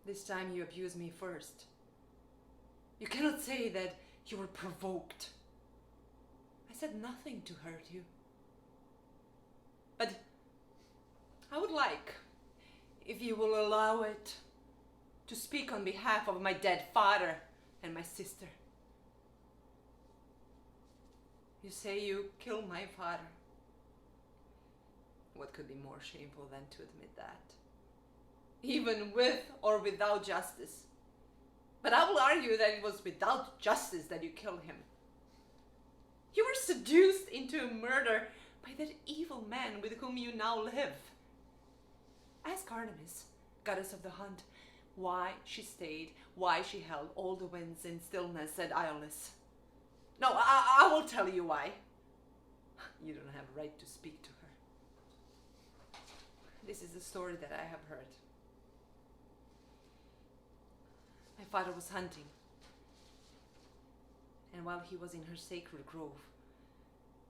This time you abused me first. You cannot say that you were provoked. I said nothing to hurt you. But I would like, if you will allow it, to speak on behalf of my dead father and my sister. You say you killed my father. What could be more shameful than to admit that? Even with or without justice. But I will argue that it was without justice that you killed him. You were seduced into a murder by that evil man with whom you now live. Ask Artemis, goddess of the hunt, why she stayed, why she held all the winds in stillness at Iolus. No, I will tell you why. You don't have a right to speak to her. This is the story that I have heard. My father was hunting, and while he was in her sacred grove,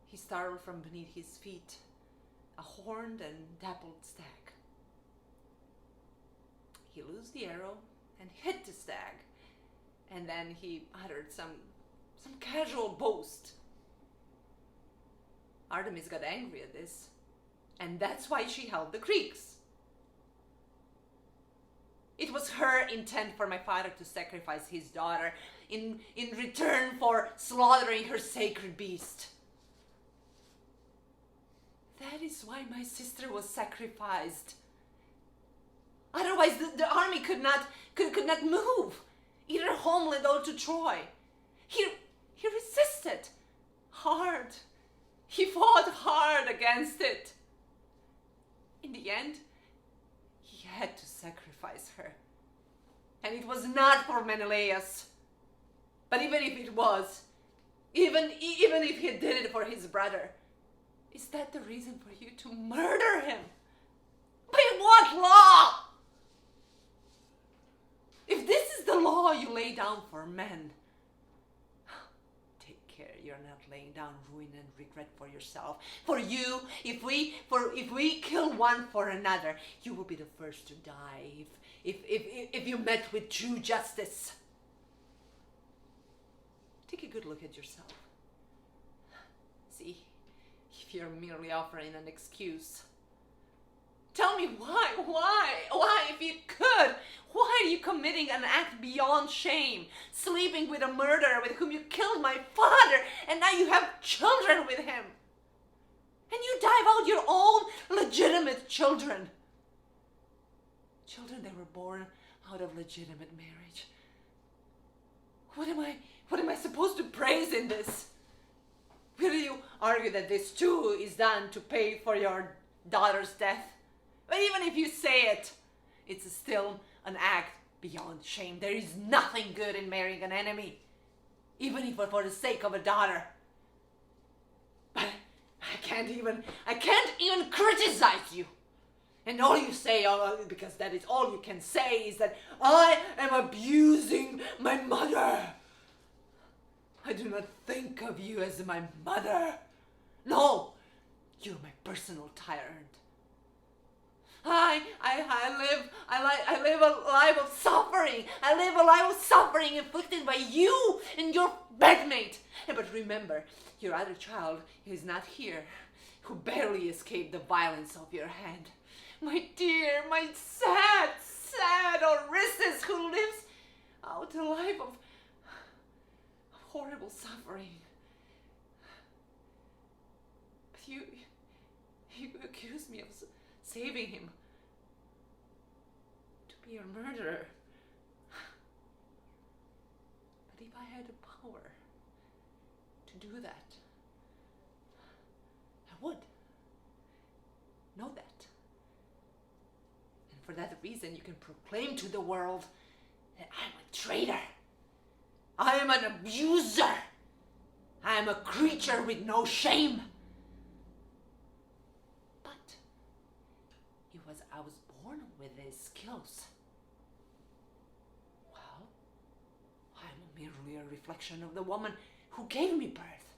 he startled from beneath his feet a horned and dappled stag. He loosed the arrow and hit the stag, and then he uttered some casual boast. Artemis got angry at this, and that's why she held the creeks. It was her intent for my father to sacrifice his daughter in return for slaughtering her sacred beast. That is why my sister was sacrificed. Otherwise, the army could not move, either homeland or to Troy. He resisted hard. He fought hard against it. In the end, he had to sacrifice her. And it was not for Menelaus. But even if it was, even if he did it for his brother, is that the reason for you to murder him? By what law? If this is the law you lay down for men, take care you're not laying down ruin and regret for yourself. For you, if we kill one for another, you will be the first to die if you met with true justice. Take a good look at yourself. See if you're merely offering an excuse. Tell me why, if you could, why are you committing an act beyond shame, sleeping with a murderer with whom you killed my father, and now you have children with him? And you dive out your own legitimate children. Children that were born out of legitimate marriage. What am I supposed to praise in this? Will you argue that this too is done to pay for your daughter's death? But even if you say it, it's still an act beyond shame. There is nothing good in marrying an enemy, even if for the sake of a daughter. But I can't even criticize you. And all you say, because that is all you can say, is that I am abusing my mother. I do not think of you as my mother. No, you're my personal tyrant. I live a life of suffering. I live a life of suffering inflicted by you and your bedmate. But remember, your other child is not here, who barely escaped the violence of your hand. My dear, my sad Orestes, who lives out a life of horrible suffering. But you accuse me of saving him, to be a murderer. But if I had the power to do that, I would. Know that. And for that reason, you can proclaim to the world that I'm a traitor. I am an abuser. I am a creature with no shame. I was born with these skills. Well, I'm merely a reflection of the woman who gave me birth.